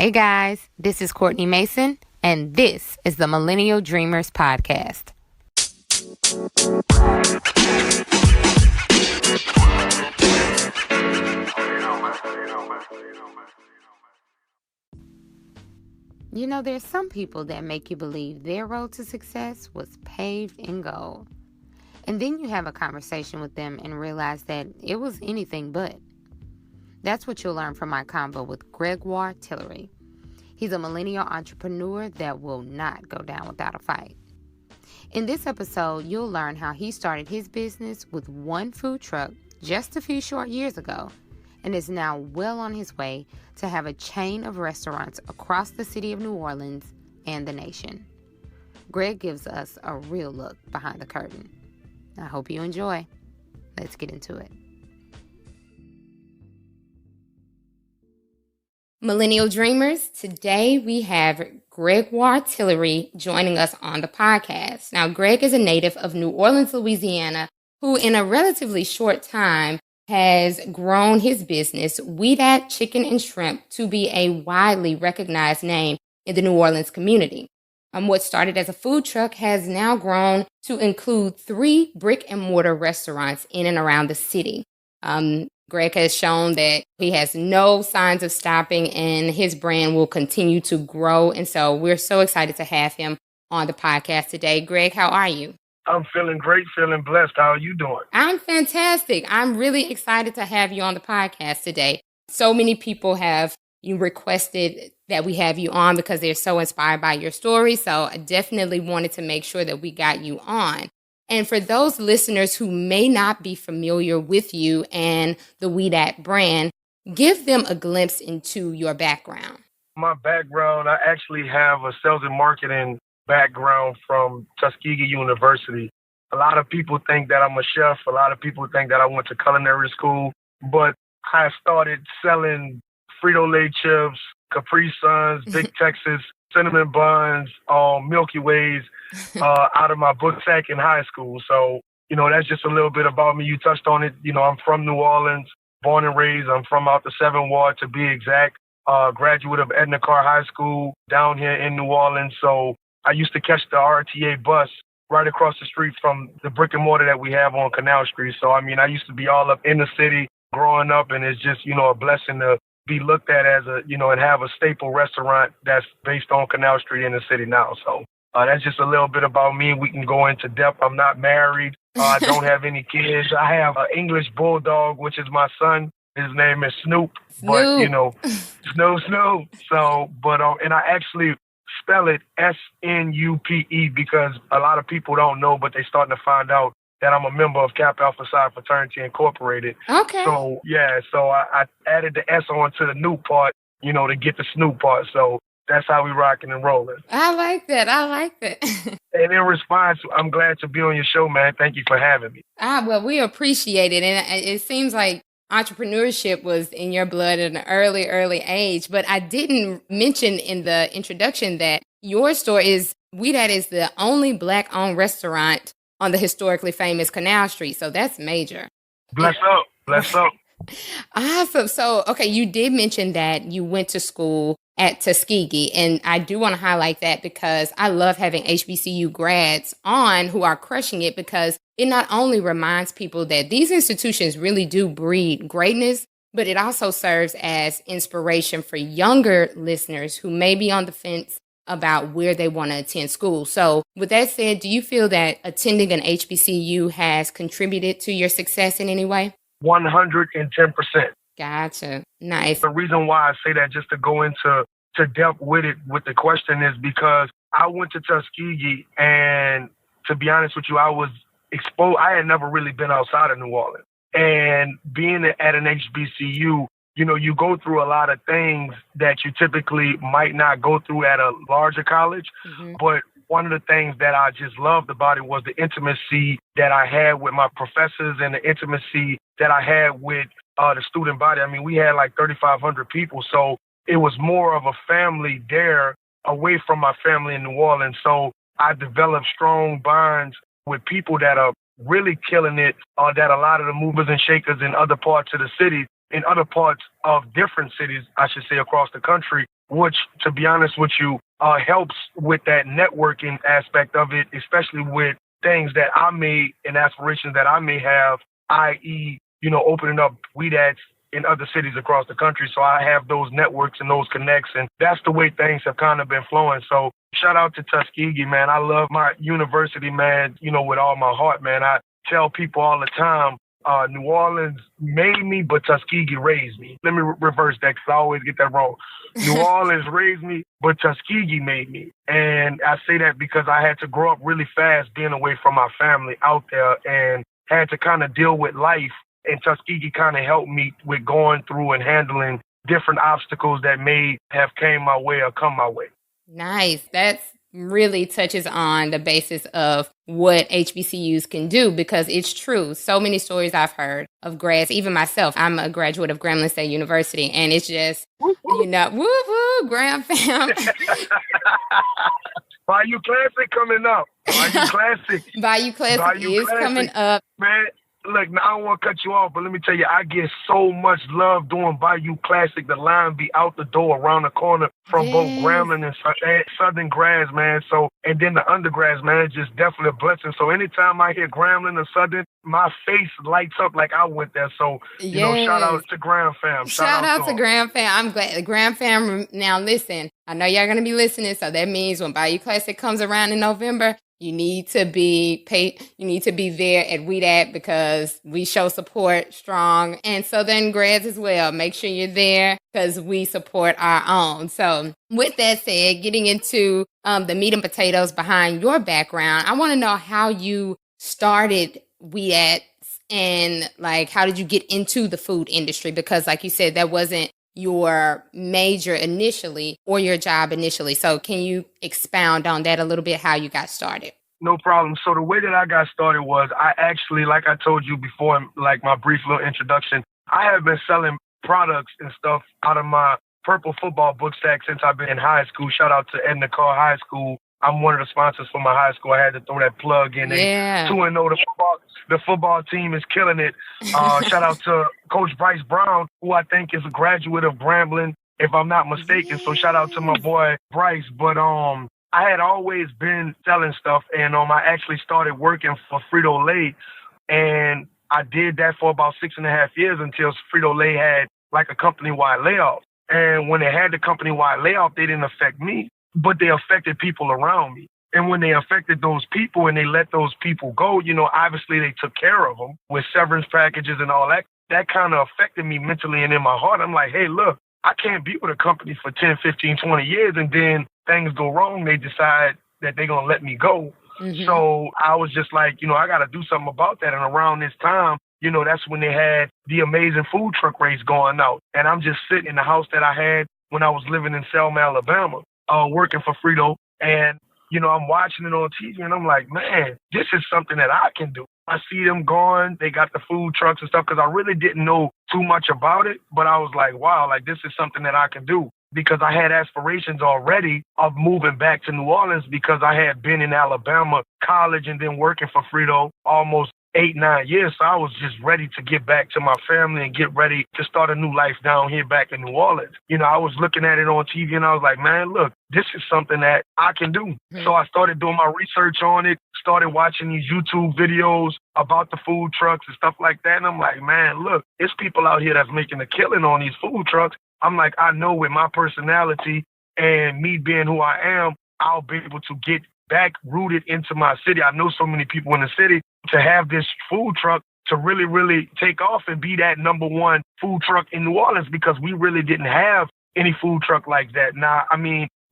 Hey guys, this is Courtney Mason, and this is the Millennial Dreamers podcast. You know, there's some people that make you believe their road to success was paved in gold. And then you have a conversation with them and realize that it was anything but. That's what you'll learn from my convo with Gregoire Tillery. He's a millennial entrepreneur that will not go down without a fight. In this episode, you'll learn how he started his business with one food truck just a few short years ago and is now well on his way to have a chain of restaurants across the city of New Orleans and the nation. Greg gives us a real look behind the curtain. I hope you enjoy. Let's get into it. Millennial Dreamers, today we have Gregoire Tillery joining us on the podcast. Now, Greg is a native of New Orleans, Louisiana, who in a relatively short time has grown his business, WeDat's Chicken and Shrimp, to be a widely recognized name in the New Orleans community. What started as a food truck has now grown to include 3 brick-and-mortar restaurants in and around the city. Greg has shown that he has no signs of stopping and his brand will continue to grow. And so we're so excited to have him on the podcast today. Greg, how are you? I'm feeling great, feeling blessed. How are you doing? I'm fantastic. I'm really excited to have you on the podcast today. So many people have requested that we have you on because they're so inspired by your story. So I definitely wanted to make sure that we got you on. And for those listeners who may not be familiar with you and the WeDat's brand, give them a glimpse into your background. My background, I actually have a sales and marketing background from Tuskegee University. A lot of people think that I'm a chef. A lot of people think that I went to culinary school. But I started selling Frito-Lay chips, Capri Suns, Big Texas, cinnamon buns, Milky Ways out of my book sack in high school. So, that's just a little bit about me. You touched on it. I'm from New Orleans, born and raised. I'm from out the 7th Ward to be exact. Graduate of Edna Carr High School down here in New Orleans. So I used to catch the RTA bus right across the street from the brick and mortar that we have on Canal Street. So, I used to be all up in the city growing up, and it's just, a blessing to be looked at as and have a staple restaurant that's based on Canal Street in the city now. So that's just a little bit about me. We can go into depth. I'm not married. I don't have any kids. I have an English bulldog, which is my son. His name is Snoop. But, Snoop. So, and I actually spell it SNUPE because a lot of people don't know, but they're starting to find out that I'm a member of Kappa Alpha Psi Fraternity Incorporated. Okay. So, I added the S on to the new part, to get the Snoop part. So that's how we rocking and rolling. I like that. And in response, I'm glad to be on your show, man. Thank you for having me. Well, we appreciate it. And it seems like entrepreneurship was in your blood at an early age. But I didn't mention in the introduction that your store is, WeDat's is the only Black-owned restaurant on the historically famous Canal Street. So that's major. Bless up. Awesome. So, okay, you did mention that you went to school at Tuskegee, and I do want to highlight that because I love having HBCU grads on who are crushing it because it not only reminds people that these institutions really do breed greatness, but it also serves as inspiration for younger listeners who may be on the fence about where they want to attend school. So with that said, do you feel that attending an HBCU has contributed to your success in any way? 110%. Gotcha. Nice. The reason why I say that, just to go into depth with it, with the question, is because I went to Tuskegee, and to be honest with you, I was exposed. I had never really been outside of New Orleans. And being at an HBCU, you go through a lot of things that you typically might not go through at a larger college. Mm-hmm. But one of the things that I just loved about it was the intimacy that I had with my professors and the intimacy that I had with the student body. We had like 3,500 people. So it was more of a family there away from my family in New Orleans. So I developed strong bonds with people that are really killing it, that a lot of the movers and shakers in other parts of the city, in other parts of different cities, I should say, across the country, which, to be honest with you, helps with that networking aspect of it, especially with things that I may and aspirations that I may have, i.e., opening up WeDat's in other cities across the country. So I have those networks and those connects, and that's the way things have kind of been flowing. So shout out to Tuskegee, man. I love my university, man, with all my heart, man. I tell people all the time, New Orleans made me, but Tuskegee raised me. Let me reverse that because I always get that wrong. New Orleans raised me, but Tuskegee made me. And I say that because I had to grow up really fast being away from my family out there and had to kind of deal with life. And Tuskegee kind of helped me with going through and handling different obstacles that may have came my way or come my way. Nice. That's really touches on the basis of what HBCUs can do, because it's true. So many stories I've heard of grads, even myself. I'm a graduate of Grambling State University, and it's just, woo woo, Graham fam. Bayou Classic coming up. Bayou Classic is coming up. Man, look, now I don't want to cut you off, but let me tell you, I get so much love doing Bayou Classic. The line be out the door around the corner from both Grambling and Southern grads, man. So, and then the undergrads, man, it's just definitely a blessing. So anytime I hear Grambling or Southern, my face lights up like I went there. So, shout out to Gram fam. Shout out to Gram fam. I'm glad the Gram fam. Now listen, I know y'all gonna be listening, so that means when Bayou Classic comes around in November, you need to be there at WeDat, because we show support strong, and Southern grads as well. Make sure you're there because we support our own. So with that said, getting into the meat and potatoes behind your background, I want to know how you started WeDat's and how did you get into the food industry? Because like you said, that wasn't your major initially or your job initially. So can you expound on that a little bit, how you got started? No problem. So the way that I got started was I actually, like I told you before, like my brief little introduction, I have been selling products and stuff out of my purple football book sack since I've been in high school. Shout out to Edna Carr High School. I'm one of the sponsors for my high school. I had to throw that plug in. Yeah. 2-0, the football team is killing it. Shout out to Coach Bryce Brown, who I think is a graduate of Grambling, if I'm not mistaken. So shout out to my boy Bryce. But I had always been selling stuff, and I actually started working for Frito-Lay, and I did that for about 6.5 years until Frito-Lay had like a company-wide layoff. And when they had the company-wide layoff, they didn't affect me, but they affected people around me. And when they affected those people and they let those people go, obviously they took care of them with severance packages and all that. That kind of affected me mentally and in my heart. I'm like, hey, look, I can't be with a company for 10, 15, 20 years and then things go wrong. They decide that they're going to let me go. Mm-hmm. So I was just like, I got to do something about that. And around this time, that's when they had the amazing food truck race going out. And I'm just sitting in the house that I had when I was living in Selma, Alabama, working for Frito. And, I'm watching it on TV and I'm like, man, this is something that I can do. I see them going. They got the food trucks and stuff because I really didn't know too much about it. But I was like, wow, this is something that I can do. Because I had aspirations already of moving back to New Orleans because I had been in Alabama college and then working for Frito almost 8-9 years. So I was just ready to get back to my family and get ready to start a new life down here back in New Orleans. I was looking at it on TV and I was like, man, look, this is something that I can do. Mm-hmm. So I started doing my research on it, started watching these YouTube videos about the food trucks and stuff like that. And I'm like, man, look, it's people out here that's making a killing on these food trucks. I'm like, I know with my personality and me being who I am, I'll be able to get back rooted into my city. I know so many people in the city to have this food truck to really, really take off and be that number one food truck in New Orleans because we really didn't have any food truck like that. Now,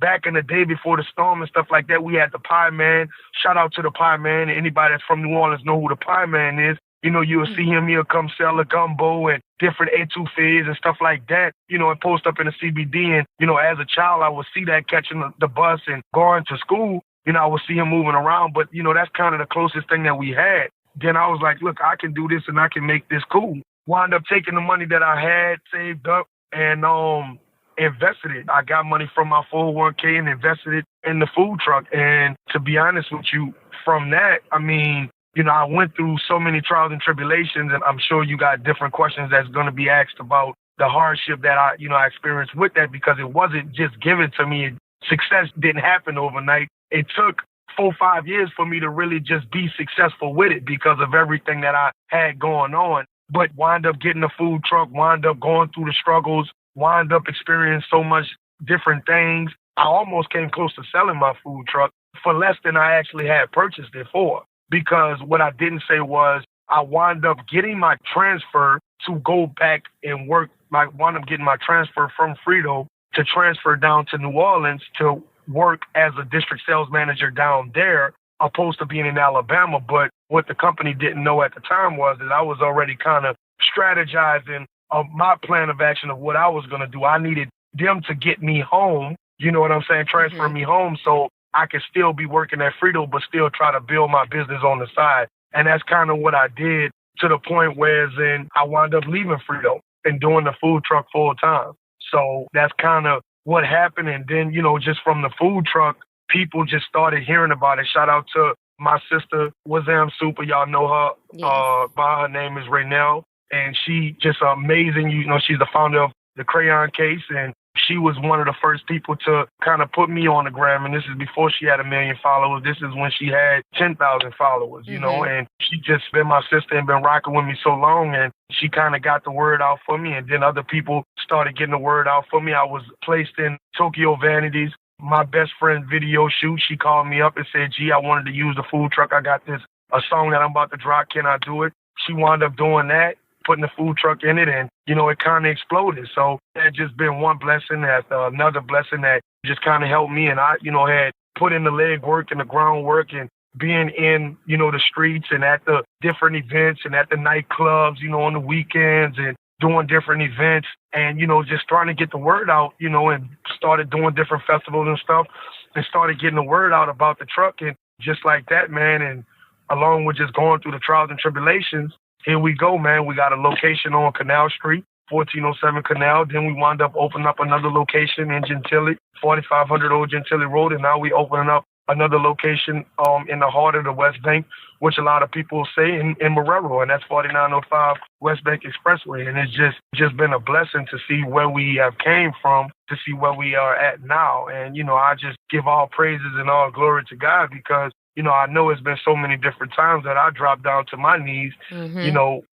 back in the day before the storm and stuff like that, we had the Pie Man. Shout out to the Pie Man. Anybody that's from New Orleans know who the Pie Man is. You'll see him, he'll come sell a gumbo and different etouffees and stuff like that, and post up in the CBD. And, as a child, I would see that catching the bus and going to school. I would see him moving around. But, that's kind of the closest thing that we had. Then I was like, look, I can do this and I can make this cool. Wound up taking the money that I had saved up and invested it. I got money from my 401k and invested it in the food truck. And to be honest with you, from that, I went through so many trials and tribulations, and I'm sure you got different questions that's going to be asked about the hardship that I experienced with that, because it wasn't just given to me. Success didn't happen overnight. It took 4-5 years for me to really just be successful with it because of everything that I had going on. But wind up getting a food truck, wind up going through the struggles, wind up experiencing so much different things. I almost came close to selling my food truck for less than I actually had purchased it for, because what I didn't say was I wound up getting my transfer to go back and work. I wound up getting my transfer from Frito to transfer down to New Orleans to work as a district sales manager down there, opposed to being in Alabama. But what the company didn't know at the time was that I was already kind of strategizing my plan of action of what I was going to do. I needed them to get me home, you know what I'm saying, transfer me home so I could still be working at Frito, but still try to build my business on the side. And that's kind of what I did, to the point where then I wound up leaving Frito and doing the food truck full time. So that's kind of what happened. And then, just from the food truck, people just started hearing about it. Shout out to my sister, Wazam Super. Y'all know her. Yes. By her name is Raynell. And she just amazing. She's the founder of the Crayon Case. And she was one of the first people to kind of put me on the gram. And this is before she had 1 million followers. This is when she had 10,000 followers, and she just been my sister and been rocking with me so long. And she kind of got the word out for me. And then other people started getting the word out for me. I was placed in Tokyo Vanities, my best friend video shoot. She called me up and said, "Gee, I wanted to use the food truck. I got a song that I'm about to drop. Can I do it?" She wound up doing that, putting the food truck in it, and, it kind of exploded. So that just been one blessing after another blessing that just kind of helped me. And I, had put in the leg work and the groundwork and being in, the streets and at the different events and at the nightclubs, on the weekends and doing different events and, just trying to get the word out, and started doing different festivals and stuff and started getting the word out about the truck. And just like that, man, and along with just going through the trials and tribulations, here we go, man. We got a location on Canal Street, 1407 Canal. Then we wound up opening up another location in Gentilly, 4500 Old Gentilly Road. And now we opening up another location in the heart of the West Bank, which a lot of people say in Marrero, and that's 4905 West Bank Expressway. And it's just been a blessing to see where we have came from, to see where we are at now. And, I just give all praises and all glory to God, because I know it's been so many different times that I dropped down to my knees,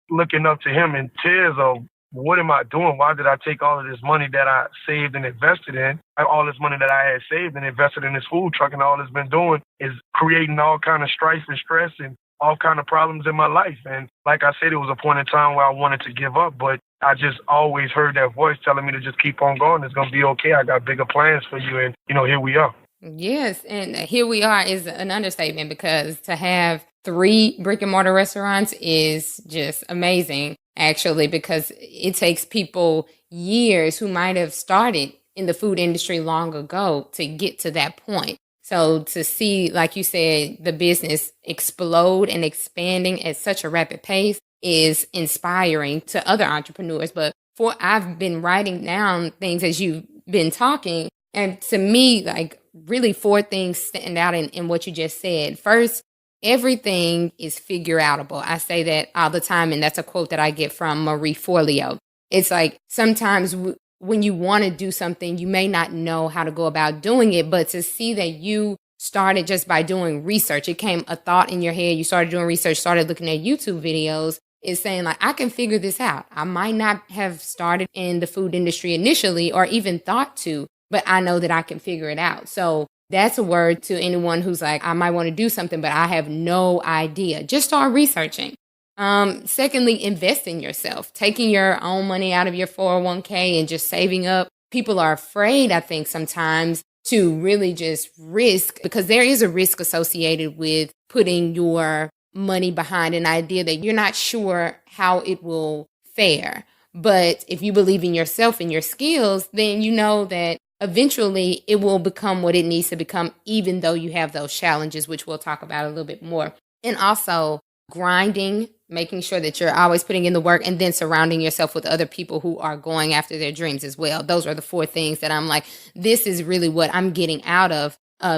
looking up to him in tears of, what am I doing? Why did I take all of this money that I saved and invested in, all this money that I had saved and invested in this food truck, and all it's been doing is creating all kind of strife and stress and all kind of problems in my life. And like I said, it was a point in time where I wanted to give up, but I just always heard that voice telling me to just keep on going. It's going to be okay. I got bigger plans for you. And, here we are. Yes, and here we are is an understatement, because to have 3 brick and mortar restaurants is just amazing, actually, because it takes people years who might have started in the food industry long ago to get to that point. So to see, like you said, the business explode and expanding at such a rapid pace is inspiring to other entrepreneurs. But I've been writing down things as you've been talking, and to me, like, really 4 things stand out in what you just said. First, everything is figure outable. I say that all the time, and that's a quote that I get from Marie Forleo. It's like, sometimes when you want to do something, you may not know how to go about doing it, but to see that you started just by doing research, it came a thought in your head, you started doing research, started looking at YouTube videos, is saying, like, I can figure this out. I might not have started in the food industry initially or even thought to, but I know that I can figure it out. So that's a word to anyone who's like, I might want to do something, but I have no idea. Just start researching. Secondly, invest in yourself, taking your own money out of your 401k and just saving up. People are afraid, I think, sometimes to really just risk, because there is a risk associated with putting your money behind an idea that you're not sure how it will fare. But if you believe in yourself and your skills, then you know that eventually it will become what it needs to become, even though you have those challenges, which we'll talk about a little bit more. And also grinding, making sure that you're always putting in the work, and then surrounding yourself with other people who are going after their dreams as well. Those are the 4 things that I'm like, this is really what I'm getting out of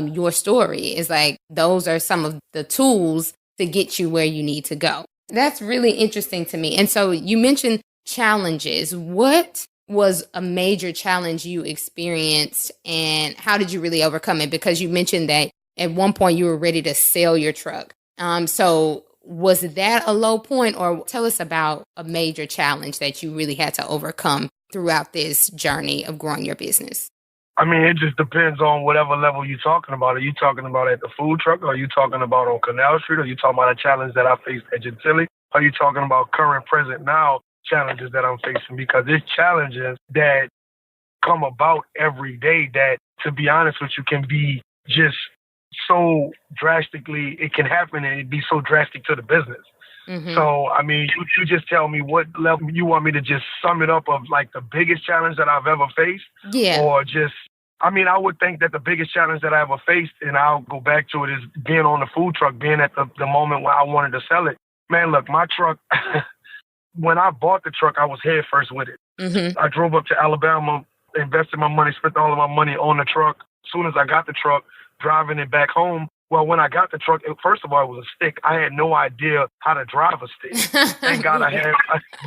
your story, is like, those are some of the tools to get you where you need to go. That's really interesting to me. And so you mentioned challenges. What was a major challenge you experienced, and how did you really overcome it? Because you mentioned that at one point you were ready to sell your truck. So was that a low point, or tell us about a major challenge that you really had to overcome throughout this journey of growing your business? I mean, it just depends on whatever level you're talking about. Are you talking about at the food truck? Are you talking about on Canal Street? Are you talking about a challenge that I faced at Tillery? Are you talking about current, present, now challenges that I'm facing? Because it's challenges that come about every day that, to be honest with you, can be just so drastically, it can happen and it be so drastic to the business. Mm-hmm. So, I mean, you just tell me what level you want me to just sum it up of, like, the biggest challenge that I've ever faced? Yeah. Or just, I mean, I would think that the biggest challenge that I ever faced, and I'll go back to it, is being on the food truck, being at the moment where I wanted to sell it. Man, look, my truck, when I bought the truck, I was head first with it. Mm-hmm. I drove up to Alabama, invested my money, spent all of my money on the truck. As soon as I got the truck, driving it back home, well, when I got the truck, first of all, it was a stick. I had no idea how to drive a stick. Thank God I had,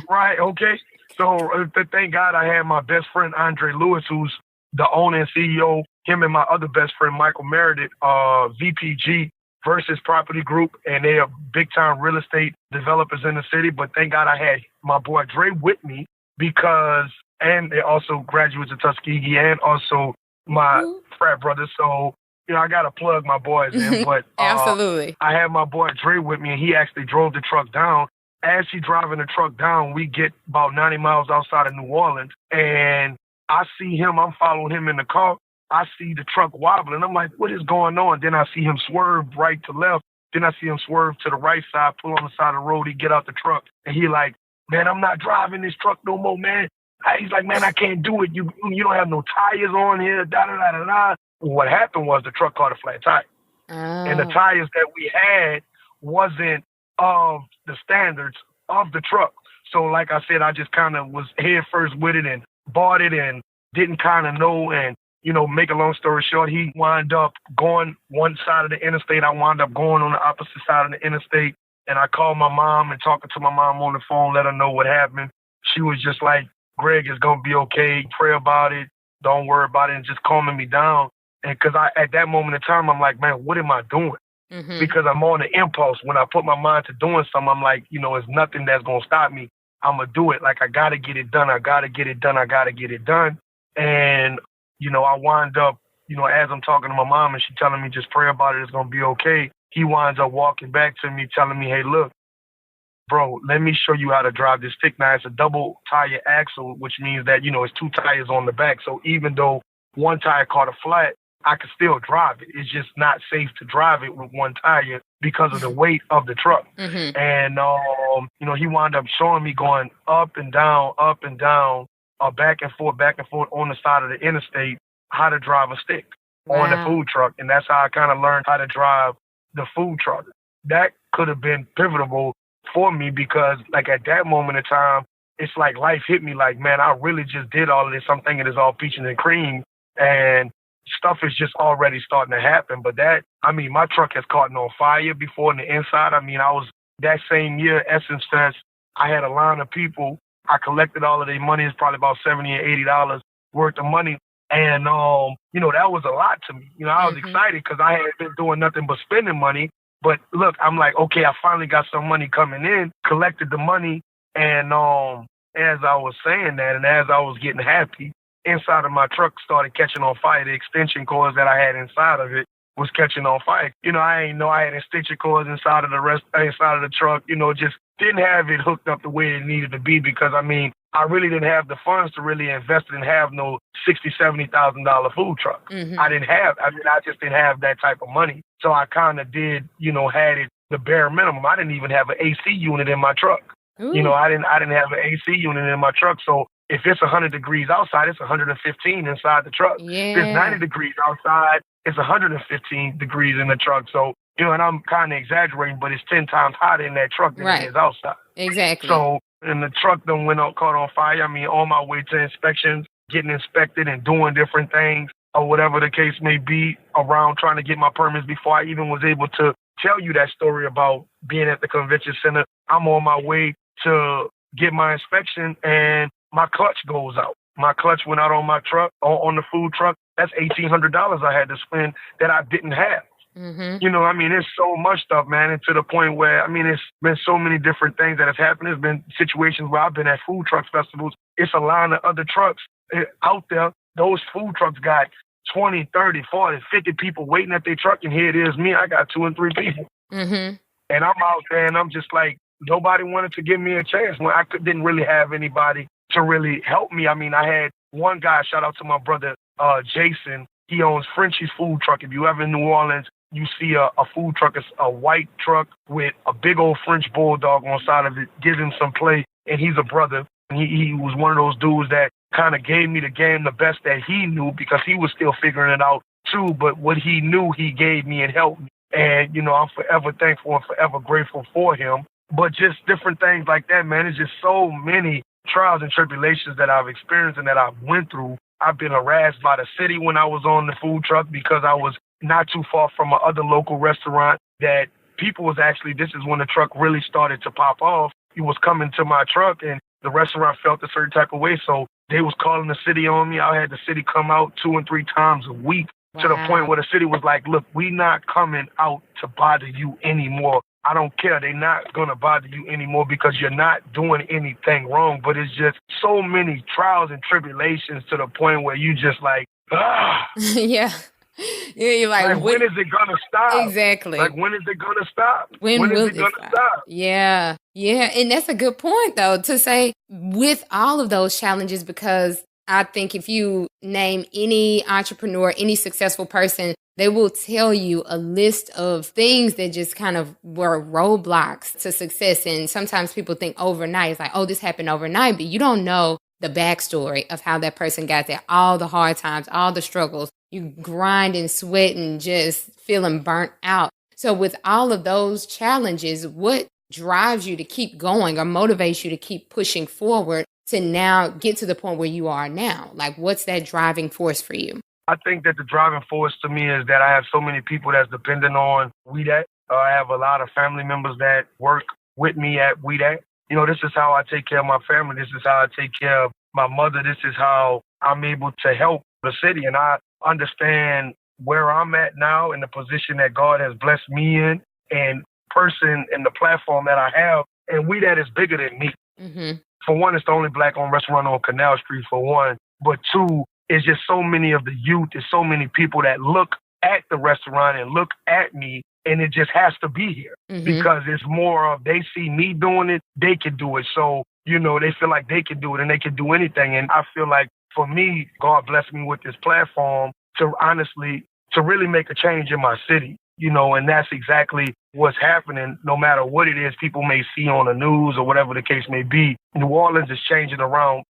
right, okay. So thank God I had my best friend, Andre Lewis, who's the owner and CEO, him and my other best friend, Michael Meredith, VPG Versus Property Group, and they are big-time real estate developers in the city. But thank God I had my boy Dre with me because, and they also graduates of Tuskegee and also my frat brothers. So, you know, I got to plug my boys in, but Absolutely. I had my boy Dre with me, and he actually drove the truck down. As he driving the truck down, we get about 90 miles outside of New Orleans, and I see him, I'm following him in the car. I see the truck wobbling. I'm like, what is going on? Then I see him swerve right to left. Then I see him swerve to the right side, pull on the side of the road. He get out the truck, and he like, man, I'm not driving this truck no more, man. He's like, man, I can't do it. You don't have no tires on here, da-da-da-da-da. What happened was the truck caught a flat tire. Oh. And the tires that we had wasn't of the standards of the truck. So like I said, I just kind of was head first with it and bought it and didn't kind of know. And, you know, make a long story short, he wound up going one side of the interstate. I wound up going on the opposite side of the interstate. And I called my mom and talking to my mom on the phone, let her know what happened. She was just like, Greg, it's going to be okay. Pray about it. Don't worry about it. And just calming me down. And because at that moment in time, I'm like, man, what am I doing? Mm-hmm. Because I'm on the impulse. When I put my mind to doing something, I'm like, you know, it's nothing that's going to stop me. I'm going to do it. Like, I got to get it done. I got to get it done. I got to get it done. And, you know, I wind up, you know, as I'm talking to my mom and she telling me just pray about it, it's going to be okay. He winds up walking back to me telling me, hey, look, bro, let me show you how to drive this stick. Now, it's a double tire axle, which means that, you know, it's two tires on the back. So even though one tire caught a flat, I could still drive it. It's just not safe to drive it with one tire because of the weight of the truck. Mm-hmm. And, you know, he wound up showing me going up and down, back and forth on the side of the interstate, how to drive a stick on the food truck. And that's how I kind of learned how to drive the food truck. That could have been pivotal for me because, like, at that moment in time, it's like life hit me like, man, I really just did all of this. I'm thinking it's all peaches and cream. And stuff is just already starting to happen. But that, I mean, my truck has caught on fire before on the inside. I mean, I was that same year, Essence Fest, I had a line of people. I collected all of their money. It's probably about $70 or $80 worth of money. And, you know, that was a lot to me. You know, I was excited because I hadn't been doing nothing but spending money. But look, I'm like, okay, I finally got some money coming in, collected the money. And as I was saying that and as I was getting happy, inside of my truck started catching on fire. The extension cords that I had inside of it was catching on fire. You know, I didn't know I had extension cords inside of the truck, you know, just didn't have it hooked up the way it needed to be because, I mean, I really didn't have the funds to really invest and have no $60,000, $70,000 food truck. Mm-hmm. I just didn't have that type of money. So I kind of did, you know, had it the bare minimum. I didn't even have an AC unit in my truck. Ooh. You know, I didn't have an AC unit in my truck. So if it's 100 degrees outside, it's 115 inside the truck. Yeah. If it's 90 degrees outside, it's 115 degrees in the truck. So, you know, and I'm kind of exaggerating, but it's 10 times hotter in that truck than it is outside. Exactly. So, and the truck then caught on fire. I mean, on my way to inspections, getting inspected and doing different things or whatever the case may be around trying to get my permits before I even was able to tell you that story about being at the convention center. I'm on my way to get my inspection and my clutch goes out. my clutch went out on my truck, on the food truck, that's $1,800 I had to spend that I didn't have. Mm-hmm. You know, I mean, it's so much stuff, man, and to the point where, I mean, it's been so many different things that have happened. There's been situations where I've been at food truck festivals. It's a line of other trucks out there. Those food trucks got 20, 30, 40, 50 people waiting at their truck, and here it is me. I got 2 and 3 people. Mm-hmm. And I'm out there, and I'm just like, nobody wanted to give me a chance when didn't really have anybody to really help me. I mean, I had one guy, shout out to my brother, Jason. He owns Frenchie's Food Truck. If you ever in New Orleans, you see a food truck, it's a white truck with a big old French bulldog on the side of it. Give him some play, and he's a brother. And he was one of those dudes that kind of gave me the game the best that he knew, because he was still figuring it out too. But what he knew, he gave me and helped me. And, you know, I'm forever thankful and forever grateful for him. But just different things like that, man. It's just so many trials and tribulations that I've experienced and that I've went through. I've been harassed by the city when I was on the food truck because I was not too far from my other local restaurant that people was actually, this is when the truck really started to pop off. He was coming to my truck and the restaurant felt a certain type of way. So they was calling the city on me. I had the city come out 2 and 3 times a week. Wow. To the point where the city was like, look, we not coming out to bother you anymore. I don't care. They're not going to bother you anymore because you're not doing anything wrong. But it's just so many trials and tribulations to the point where you just like, Yeah. Yeah, you're like when is it going to stop? Exactly. Like, when is it going to stop? When is it going to stop? Yeah. Yeah. And that's a good point, though, to say with all of those challenges, because I think if you name any entrepreneur, any successful person, they will tell you a list of things that just kind of were roadblocks to success. And sometimes people think overnight, it's like, oh, this happened overnight, but you don't know the backstory of how that person got there, all the hard times, all the struggles, you grind and sweat and just feeling burnt out. So with all of those challenges, what drives you to keep going or motivates you to keep pushing forward to now get to the point where you are now? Like, what's that driving force for you? I think that the driving force to me is that I have so many people that's dependent on WeDat's. I have a lot of family members that work with me at WeDat's. You know, this is how I take care of my family. This is how I take care of my mother. This is how I'm able to help the city. And I understand where I'm at now in the position that God has blessed me in and person and the platform that I have. And WeDat's is bigger than me. Mm-hmm. For one, it's the only black-owned restaurant on Canal Street, for one. But two, it's just so many of the youth. There's so many people that look at the restaurant and look at me, and it just has to be here. Mm-hmm. Because it's more of they see me doing it, they can do it. So, you know, they feel like they can do it and they can do anything. And I feel like for me, God blessed me with this platform to honestly, to really make a change in my city. You know, and that's exactly what's happening. No matter what it is people may see on the news or whatever the case may be, New Orleans is changing around.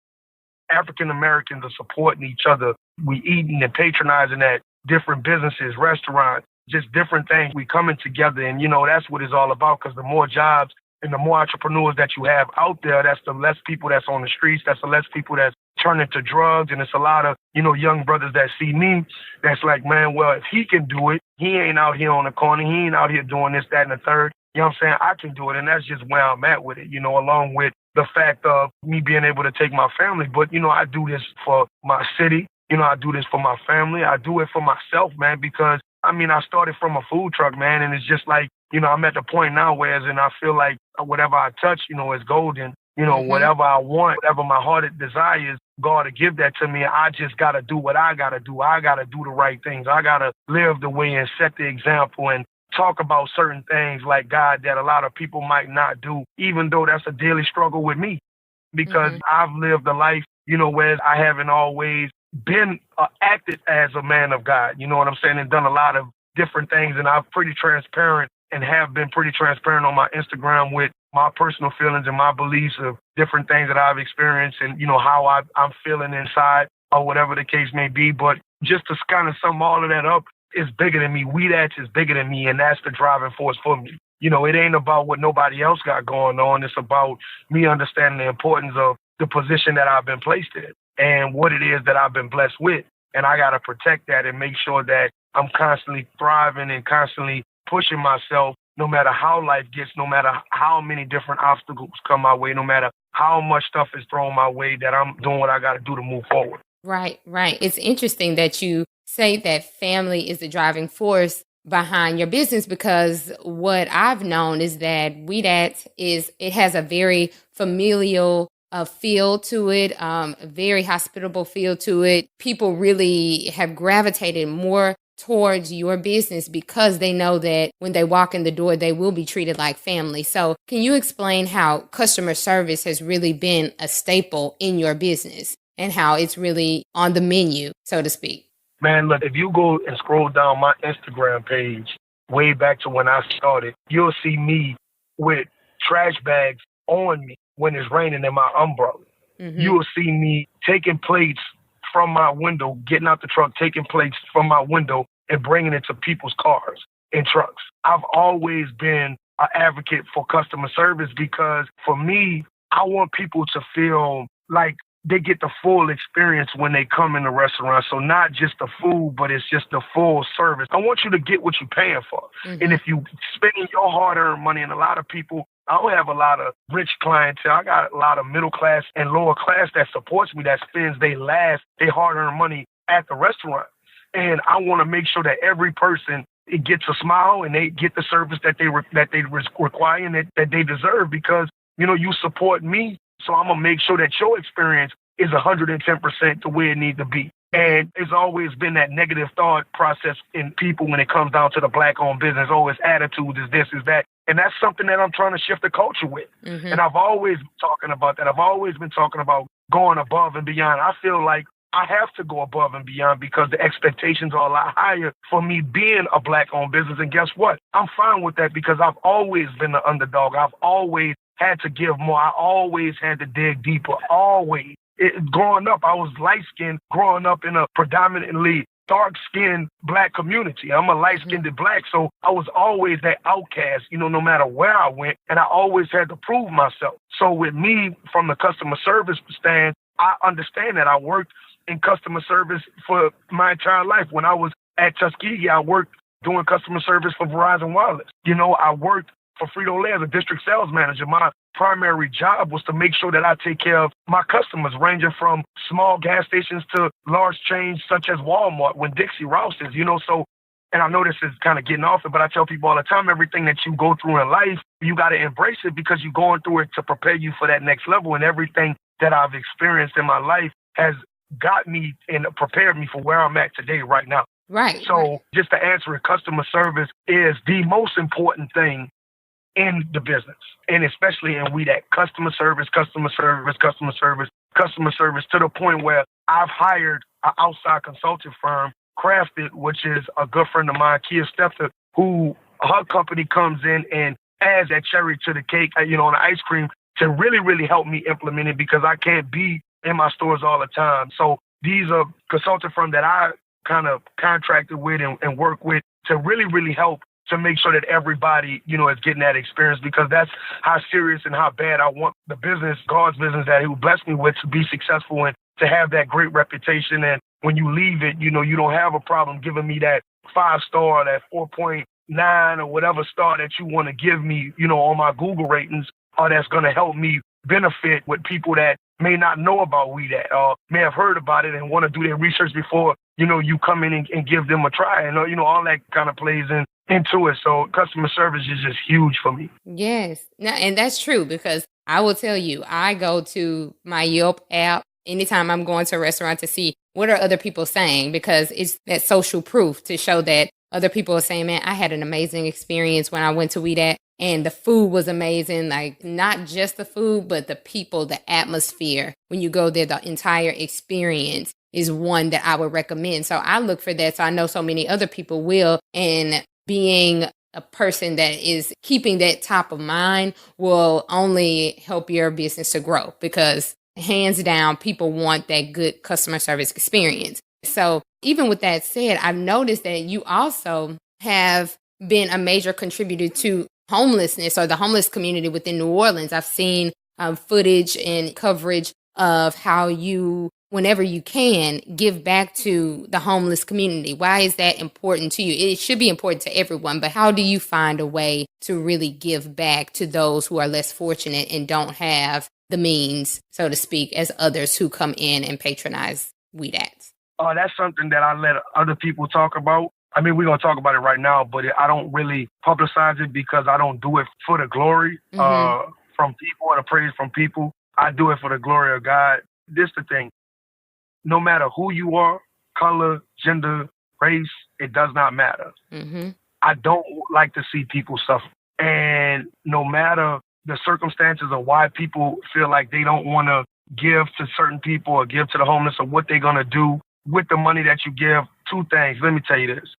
African Americans are supporting each other. We eating and patronizing at different businesses, restaurants, just different things. We coming together, and you know that's what it's all about. Because the more jobs and the more entrepreneurs that you have out there, that's the less people that's on the streets. That's the less people that's turning to drugs. And it's a lot of, you know, young brothers that see me that's like, man, well, if he can do it, he ain't out here on the corner. He ain't out here doing this, that, and the third. You know what I'm saying? I can do it. And that's just where I'm at with it, you know, along with the fact of me being able to take my family. But, you know, I do this for my city. You know, I do this for my family. I do it for myself, man, because, I mean, I started from a food truck, man, and it's just like, you know, I'm at the point now where I feel like whatever I touch, you know, is golden. You know, mm-hmm. Whatever I want, whatever my heart desires, God to give that to me. I just got to do what I got to do. I got to do the right things. I got to live the way and set the example and talk about certain things like God that a lot of people might not do, even though that's a daily struggle with me. Because mm-hmm. I've lived a life, you know, where I haven't always been acted as a man of God. You know what I'm saying? And done a lot of different things. And I'm pretty transparent and have been pretty transparent on my Instagram with my personal feelings and my beliefs of different things that I've experienced and, you know, how I'm feeling inside or whatever the case may be. But just to kind of sum all of that up, it's bigger than me. WeDat's is bigger than me, and that's the driving force for me. You know, it ain't about what nobody else got going on. It's about me understanding the importance of the position that I've been placed in and what it is that I've been blessed with. And I got to protect that and make sure that I'm constantly thriving and constantly pushing myself, no matter how life gets, no matter how many different obstacles come my way, no matter how much stuff is thrown my way that I'm doing what I got to do to move forward. Right, right. It's interesting that you say that family is the driving force behind your business, because what I've known is that WeDat's it has a very familial feel to it, a very hospitable feel to it. People really have gravitated more towards your business because they know that when they walk in the door, they will be treated like family. So can you explain how customer service has really been a staple in your business and how it's really on the menu, so to speak? Man, look, if you go and scroll down my Instagram page way back to when I started, you'll see me with trash bags on me when it's raining in my umbrella. Mm-hmm. You will see me taking plates from my window, getting out the truck, taking plates from my window and bringing it to people's cars and trucks. I've always been an advocate for customer service because for me, I want people to feel like they get the full experience when they come in the restaurant. So not just the food, but it's just the full service. I want you to get what you're paying for. Mm-hmm. And if you spending your hard-earned money, and a lot of people, I don't have a lot of rich clientele. I got a lot of middle class and lower class that supports me, that spends their hard-earned money at the restaurant. And I want to make sure that every person it gets a smile and they get the service that they require and that they deserve because, you support me. So I'm going to make sure that your experience is 110% the way it needs to be. And it's always been that negative thought process in people when it comes down to the Black-owned business. Always attitude is this, is that. And that's something that I'm trying to shift the culture with. Mm-hmm. And I've always been talking about that. I've always been talking about going above and beyond. I feel like I have to go above and beyond because the expectations are a lot higher for me being a Black-owned business. And guess what? I'm fine with that because I've always been the underdog. I've always had to give more. I always had to dig deeper. Always. Growing up, I was light-skinned, growing up in a predominantly dark-skinned Black community. I'm a light-skinned Black, so I was always that outcast, no matter where I went, and I always had to prove myself. So with me, from the customer service stand, I understand that I worked in customer service for my entire life. When I was at Tuskegee, I worked doing customer service for Verizon Wireless. I worked for Frito-Lay as a district sales manager. My primary job was to make sure that I take care of my customers, ranging from small gas stations to large chains such as Walmart, Winn-Dixie, Rouse's, so, and I know this is kind of getting off it, but I tell people all the time, everything that you go through in life, you got to embrace it because you're going through it to prepare you for that next level. And everything that I've experienced in my life has got me and prepared me for where I'm at today, right now. Right. So just to answer it, customer service is the most important thing in the business, and especially in WeDat's. Customer service, customer service, customer service, customer service, to the point where I've hired an outside consulting firm, Crafted, which is a good friend of mine, Kia Steffer, who her company comes in and adds that cherry to the cake, on the ice cream to really, really help me implement it because I can't be in my stores all the time. So these are consulting firms that I kind of contracted with and work with to really, really help to make sure that everybody, is getting that experience because that's how serious and how bad I want the business, God's business that He blessed me with, to be successful and to have that great reputation. And when you leave it, you don't have a problem giving me that 5-star, that 4.9 or whatever star that you want to give me, on my Google ratings, or that's going to help me benefit with people that may not know about WeDat's or may have heard about it and want to do their research before, you come in and give them a try. And, all that kind of plays into it. So customer service is just huge for me. Yes. Now, and that's true because I will tell you, I go to my Yelp app anytime I'm going to a restaurant to see what are other people saying because it's that social proof to show that other people are saying, man, I had an amazing experience when I went to WeDat's and the food was amazing. Like not just the food, but the people, the atmosphere. When you go there, the entire experience is one that I would recommend. So I look for that. So I know so many other people will. And being a person that is keeping that top of mind will only help your business to grow because hands down, people want that good customer service experience. So even with that said, I've noticed that you also have been a major contributor to homelessness or the homeless community within New Orleans. I've seen footage and coverage of how you, whenever you can, give back to the homeless community. Why is that important to you? It should be important to everyone, but how do you find a way to really give back to those who are less fortunate and don't have the means, so to speak, as others who come in and patronize WeDat's? That's something that I let other people talk about. I mean, we're going to talk about it right now, but I don't really publicize it because I don't do it for the glory from people and the praise from people. I do it for the glory of God. This the thing. No matter who you are, color, gender, race, it does not matter. I don't like to see people suffer. And no matter the circumstances of why people feel like they don't want to give to certain people or give to the homeless or what they're going to do with the money that you give, two things. Let me tell you this.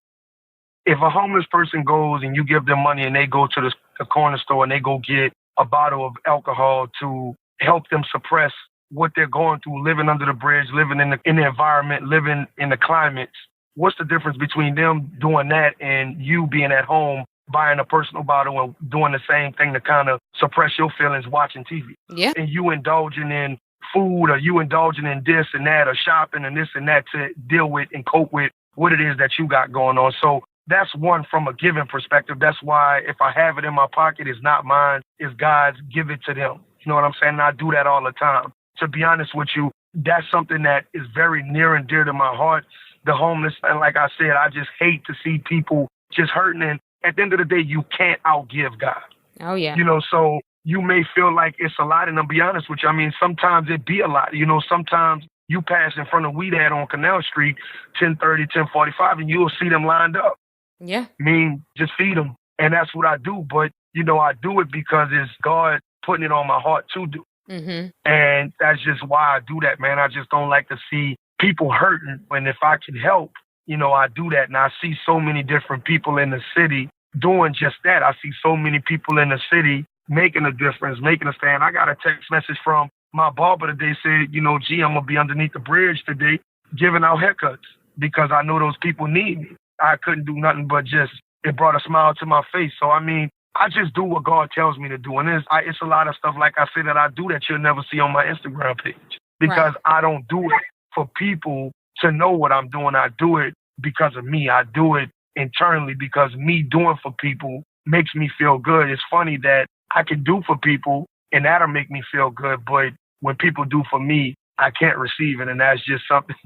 If a homeless person goes and you give them money and they go to the corner store and they go get a bottle of alcohol to help them suppress what they're going through, living under the bridge, living in the environment, living in the climates, what's the difference between them doing that and you being at home buying a personal bottle and doing the same thing to kind of suppress your feelings watching TV? Yeah. And you indulging in food, or you indulging in this and that, or shopping and this and that to deal with and cope with what it is that you got going on. So that's one from a giving perspective. That's why if I have it in my pocket, it's not mine, it's God's. Give it to them. You know what I'm saying? And I do that all the time. To be honest with you, that's something that is very near and dear to my heart, the homeless. And like I said, I just hate to see people just hurting. And at the end of the day, you can't outgive God. Oh, yeah. You know, so you may feel like it's a lot, and I'll be honest with you. I mean, sometimes it be a lot. You know, sometimes you pass in front of WeDat's on Canal Street, 10:30, 10:45, and you'll see them lined up. Yeah. I mean, just feed them. And that's what I do. But, you know, I do it because it's God putting it on my heart to do. And that's just why I do that, man. I just don't like to see people hurting. And if I can help, you know, I do that. And I see so many different people in the city doing just that. I see so many people in the city making a difference, making a stand. I got a text message from my barber today, said, you know, gee, I'm going to be underneath the bridge today giving out haircuts because I know those people need me. I couldn't do nothing but just, it brought a smile to my face. So, I mean, I just do what God tells me to do. And it's a lot of stuff, like I said, that I do that you'll never see on my Instagram page because I don't do it for people to know what I'm doing. I do it because of me. I do it internally because me doing for people makes me feel good. It's funny that I can do for people and that'll make me feel good. But when people do for me, I can't receive it. And that's just something,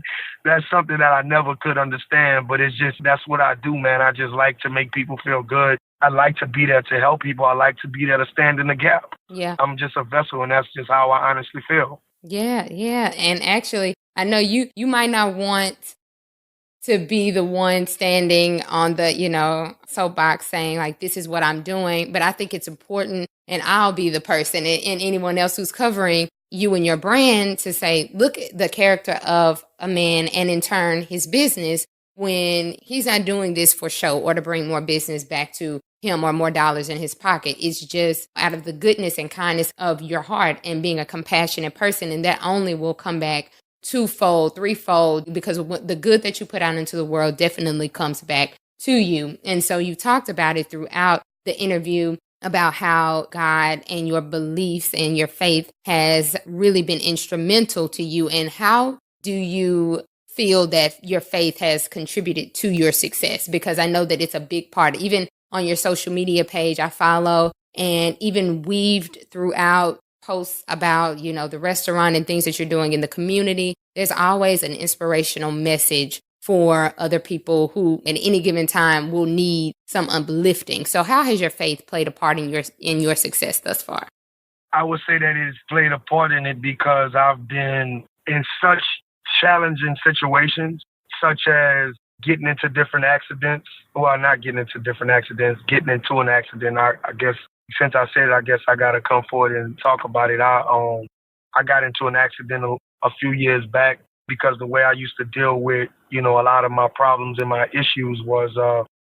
that's something that I never could understand. But it's just, that's what I do, man. I just like to make people feel good. I like to be there to help people. I like to be there to stand in the gap. Yeah. I'm just a vessel, and that's just how I honestly feel. Yeah, yeah. And actually, I know you might not want to be the one standing on the, you know, soapbox saying like, this is what I'm doing. But I think it's important, and I'll be the person and anyone else who's covering you and your brand to say, look at the character of a man and in turn his business when he's not doing this for show or to bring more business back to him or more dollars in his pocket. It's just out of the goodness and kindness of your heart and being a compassionate person. And that only will come back twofold, threefold, because the good that you put out into the world definitely comes back to you. And so you talked about it throughout the interview about how God and your beliefs and your faith has really been instrumental to you. And how do you feel that your faith has contributed to your success? Because I know that it's a big part. Even on your social media page, I follow, and even weaved throughout posts about, you know, the restaurant and things that you're doing in the community, there's always an inspirational message for other people who at any given time will need some uplifting. So how has your faith played a part in your success thus far? I would say that it's played a part in it because I've been in such challenging situations, such as getting into different accidents. Well, not getting into different accidents, getting into an accident. I guess since I said it, I guess I got to come forward and talk about it. I got into an accident a few years back because the way I used to deal with, you know, a lot of my problems and my issues was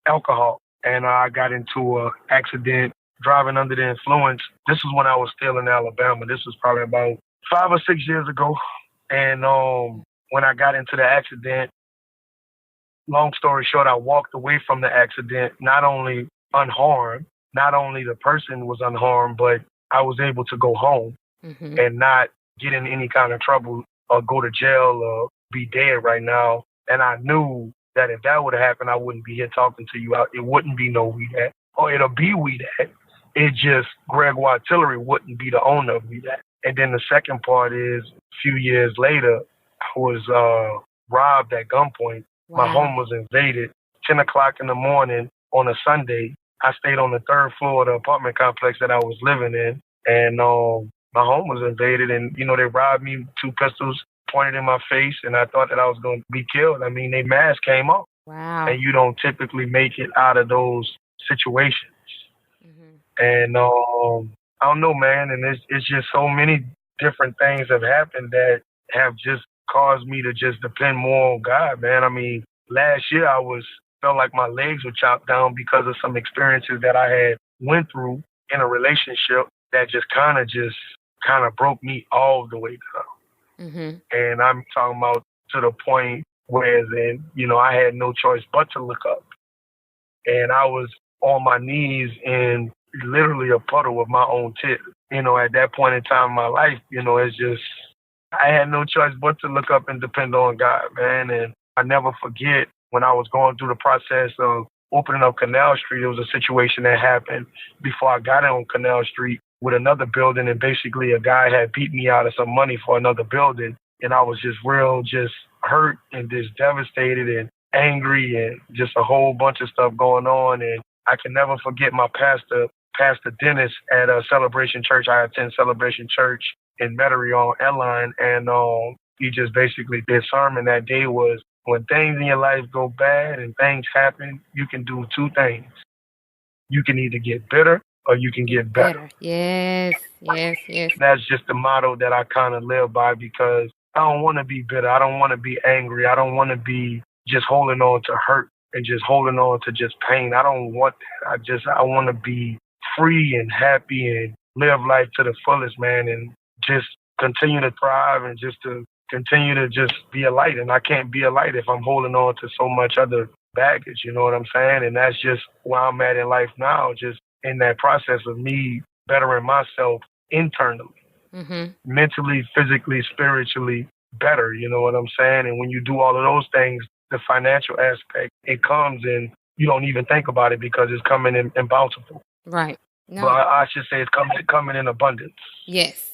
alcohol. And I got into an accident driving under the influence. This was when I was still in Alabama. This was probably about 5 or 6 years ago. And when I got into the accident, long story short, I walked away from the accident, not only unharmed, not only the person was unharmed, but I was able to go home and not get in any kind of trouble or go to jail or be dead right now. And I knew that if that would have happened, I wouldn't be here talking to you. It wouldn't be no WeDat's. Or it'll be WeDat's. It just, Gregoire Tillery wouldn't be the owner of WeDat's. And then the second part is a few years later, I was robbed at gunpoint. Wow. My home was invaded 10 o'clock in the morning on a Sunday. I stayed on the third floor of the apartment complex that I was living in. And my home was invaded. And, they robbed me, 2 pistols pointed in my face. And I thought that I was going to be killed. I mean, their mask came off. Wow. And you don't typically make it out of those situations. Mm-hmm. And I don't know, man. And it's just so many different things have happened that have just caused me to just depend more on God, man. I mean, last year I felt like my legs were chopped down because of some experiences that I had went through in a relationship that just kind of broke me all the way down. Mm-hmm. And I'm talking about to the point where then, I had no choice but to look up. And I was on my knees in literally a puddle of my own tip. At that point in time in my life, it's just, I had no choice but to look up and depend on God, man. And I never forget when I was going through the process of opening up Canal Street, there was a situation that happened before I got on Canal Street with another building. And basically a guy had beat me out of some money for another building. And I was just hurt and just devastated and angry and just a whole bunch of stuff going on. And I can never forget my pastor Dennis at a Celebration Church. I attend Celebration Church in Metairie on Airline. And he just basically, his sermon that day was, when things in your life go bad and things happen, you can do 2 things. You can either get bitter or you can get better. Yes. That's just the motto that I kind of live by, because I don't want to be bitter. I don't want to be angry. I don't want to be just holding on to hurt and just holding on to just pain. I don't want that. I want to be free and happy and live life to the fullest, man, and just continue to thrive and just to continue to just be a light. And I can't be a light if I'm holding on to so much other baggage, you know what I'm saying? And that's just where I'm at in life now, just in that process of me bettering myself internally, mentally, physically, spiritually better, you know what I'm saying? And when you do all of those things, the financial aspect, it comes and you don't even think about it because it's coming in bountiful. Right. No. But I should say it's coming in abundance. Yes,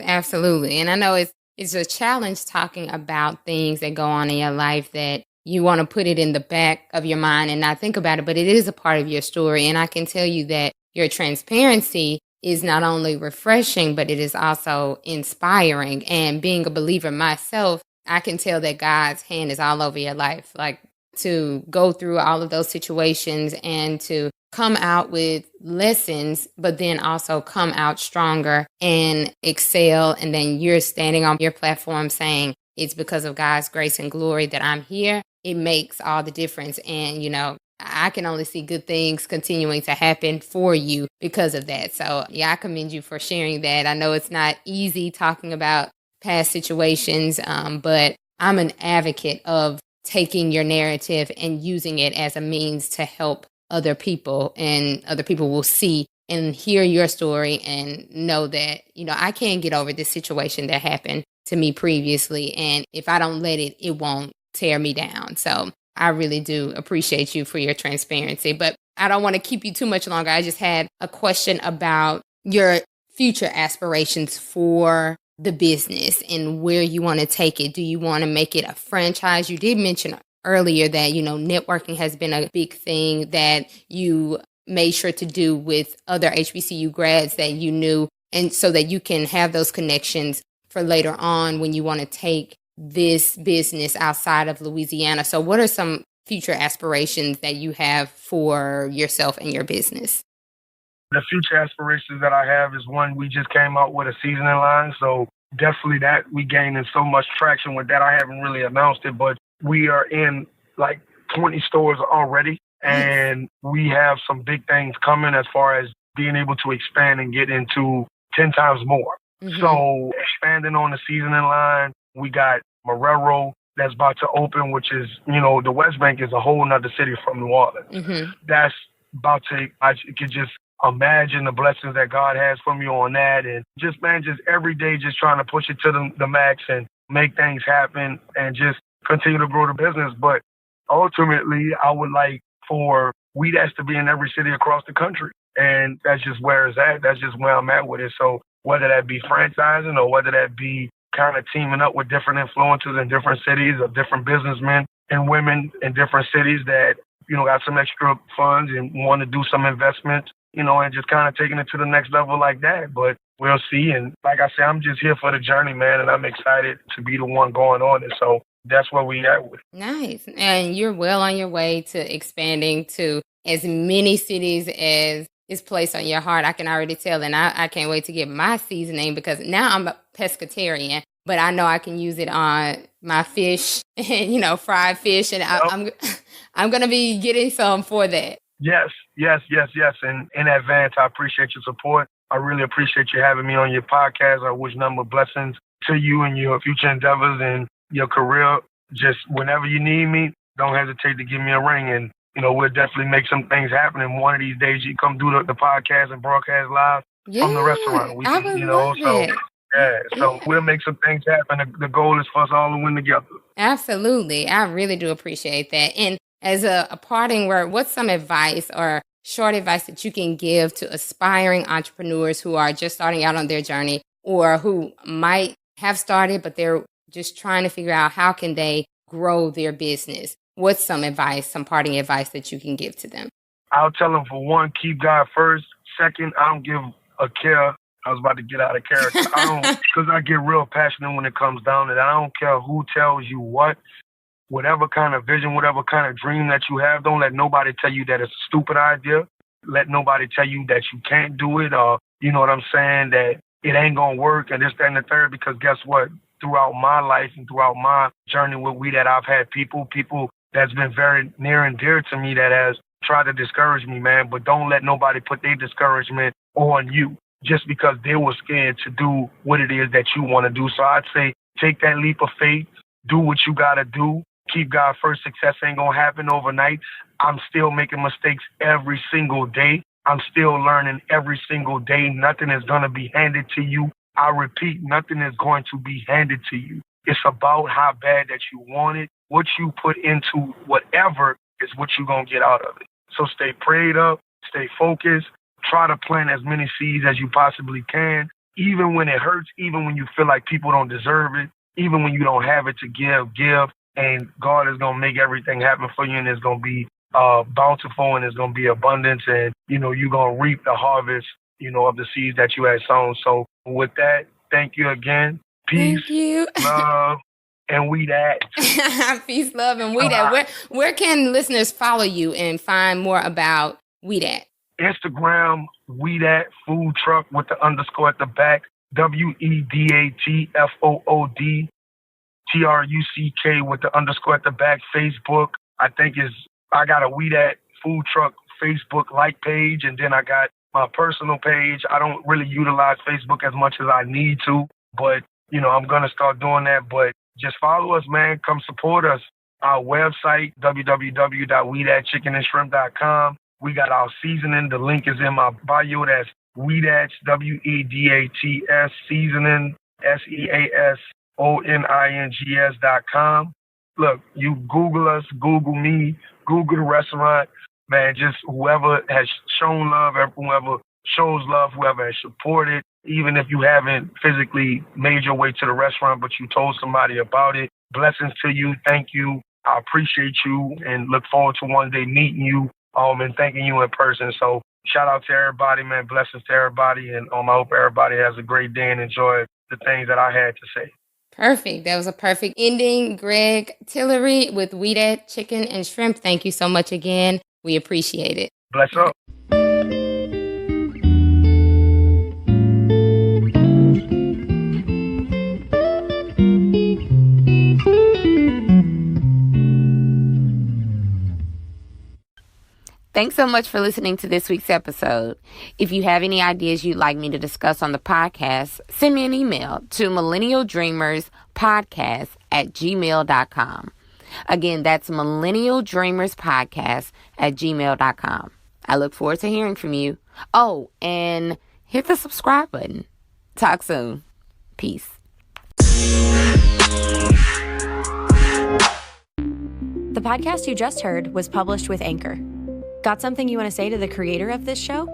absolutely. And I know it's a challenge talking about things that go on in your life that you want to put it in the back of your mind and not think about it, but it is a part of your story. And I can tell you that your transparency is not only refreshing, but it is also inspiring. And being a believer myself, I can tell that God's hand is all over your life. Like, to go through all of those situations and to come out with lessons, but then also come out stronger and excel. And then you're standing on your platform saying, it's because of God's grace and glory that I'm here. It makes all the difference. And, I can only see good things continuing to happen for you because of that. So, yeah, I commend you for sharing that. I know it's not easy talking about past situations, but I'm an advocate of taking your narrative and using it as a means to help other people, and other people will see and hear your story and know that, I can't get over this situation that happened to me previously. And if I don't let it, it won't tear me down. So I really do appreciate you for your transparency, but I don't want to keep you too much longer. I just had a question about your future aspirations for the business and where you want to take it. Do you want to make it a franchise? You did mention earlier that, networking has been a big thing that you made sure to do with other HBCU grads that you knew, and so that you can have those connections for later on when you want to take this business outside of Louisiana. So what are some future aspirations that you have for yourself and your business? The future aspirations that I have is, one, we just came out with a seasoning line. So definitely that we gaining so much traction with that. I haven't really announced it, but we are in like 20 stores already. And we have some big things coming as far as being able to expand and get into 10 times more. So expanding on the seasoning line, we got Marrero that's about to open, which is, the West Bank is a whole nother city from New Orleans. That's about to, I could just imagine the blessings that God has for me on that. And just, man, just every day, just trying to push it to the max and make things happen and just continue to grow the business. But ultimately, I would like for WeDat's to be in every city across the country. And that's just where it's at. That's just where I'm at with it. So whether that be franchising or whether that be kind of teaming up with different influencers in different cities or different businessmen and women in different cities that, got some extra funds and want to do some investments, and just kind of taking it to the next level like that. But we'll see. And like I said, I'm just here for the journey, man, and I'm excited to be the one going on it. So that's where we at with it. Nice. And you're well on your way to expanding to as many cities as is placed on your heart. I can already tell, and I can't wait to get my seasoning because now I'm a pescatarian, but I know I can use it on my fish, fried fish, and I'm going to be getting some for that. Yes. And in advance, I appreciate your support. I really appreciate you having me on your podcast. I wish nothing but blessings to you and your future endeavors and your career. Just whenever you need me, don't hesitate to give me a ring, and we'll definitely make some things happen. And one of these days, you come do the podcast and broadcast live from the restaurant. We can, love it. So we'll make some things happen. The goal is for us all to win together. Absolutely. I really do appreciate that. And as a parting word, what's some advice or short advice that you can give to aspiring entrepreneurs who are just starting out on their journey or who might have started, but they're just trying to figure out how can they grow their business? What's some advice, some parting advice that you can give to them? I'll tell them, for one, keep God first. Second, I don't give a care. I was about to get out of character. Because I get real passionate when it comes down to that. I don't care who tells you what. Whatever kind of vision, whatever kind of dream that you have, don't let nobody tell you that it's a stupid idea. Let nobody tell you that you can't do it, or, you know what I'm saying, that it ain't going to work and this, that, and the third. Because guess what? Throughout my life and throughout my journey with WeDat, I've had people that's been very near and dear to me that has tried to discourage me, man. But don't let nobody put their discouragement on you just because they were scared to do what it is that you want to do. So I'd say take that leap of faith, do what you got to do. Keep God first. Success ain't going to happen overnight. I'm still making mistakes every single day. I'm still learning every single day. Nothing is going to be handed to you. I repeat, nothing is going to be handed to you. It's about how bad that you want it. What you put into whatever is what you're going to get out of it. So stay prayed up, stay focused, try to plant as many seeds as you possibly can, even when it hurts, even when you feel like people don't deserve it, even when you don't have it to give. And God is going to make everything happen for you, and it's going to be bountiful, and it's going to be abundance, and, you're going to reap the harvest, of the seeds that you had sown. So with that, thank you again. Peace, thank you. Love, and WeDat's. Peace, love, and WeDat's. Where can listeners follow you and find more about WeDat? Instagram, WeDat Food Truck with the underscore at the back. WeDatFood TRUCK with the underscore at the back. Facebook, I got a WeDat Food Truck Facebook like page, and then I got my personal page. I don't really utilize Facebook as much as I need to, but, I'm going to start doing that. But just follow us, man. Come support us. Our website, www.wedatschickenandshrimp.com. We got our seasoning. The link is in my bio. That's WeDat's, WeDats, seasoning, SEASONINGS.com. Look, you Google us, Google me, Google the restaurant, man. Just whoever has shown love, whoever shows love, whoever has supported, even if you haven't physically made your way to the restaurant, but you told somebody about it. Blessings to you. Thank you. I appreciate you and look forward to one day meeting you and thanking you in person. So shout out to everybody, man. Blessings to everybody. And I hope everybody has a great day and enjoy the things that I had to say. Perfect. That was a perfect ending. Greg Tillery with WeDat's Chicken and Shrimp. Thank you so much again. We appreciate it. Bless up. Thanks so much for listening to this week's episode. If you have any ideas you'd like me to discuss on the podcast, send me an email to millennialdreamerspodcast@gmail.com. Again, that's millennialdreamerspodcast@gmail.com. I look forward to hearing from you. Oh, and hit the subscribe button. Talk soon. Peace. The podcast you just heard was published with Anchor. Got something you want to say to the creator of this show?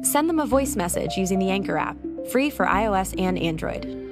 Send them a voice message using the Anchor app. free for iOS and Android.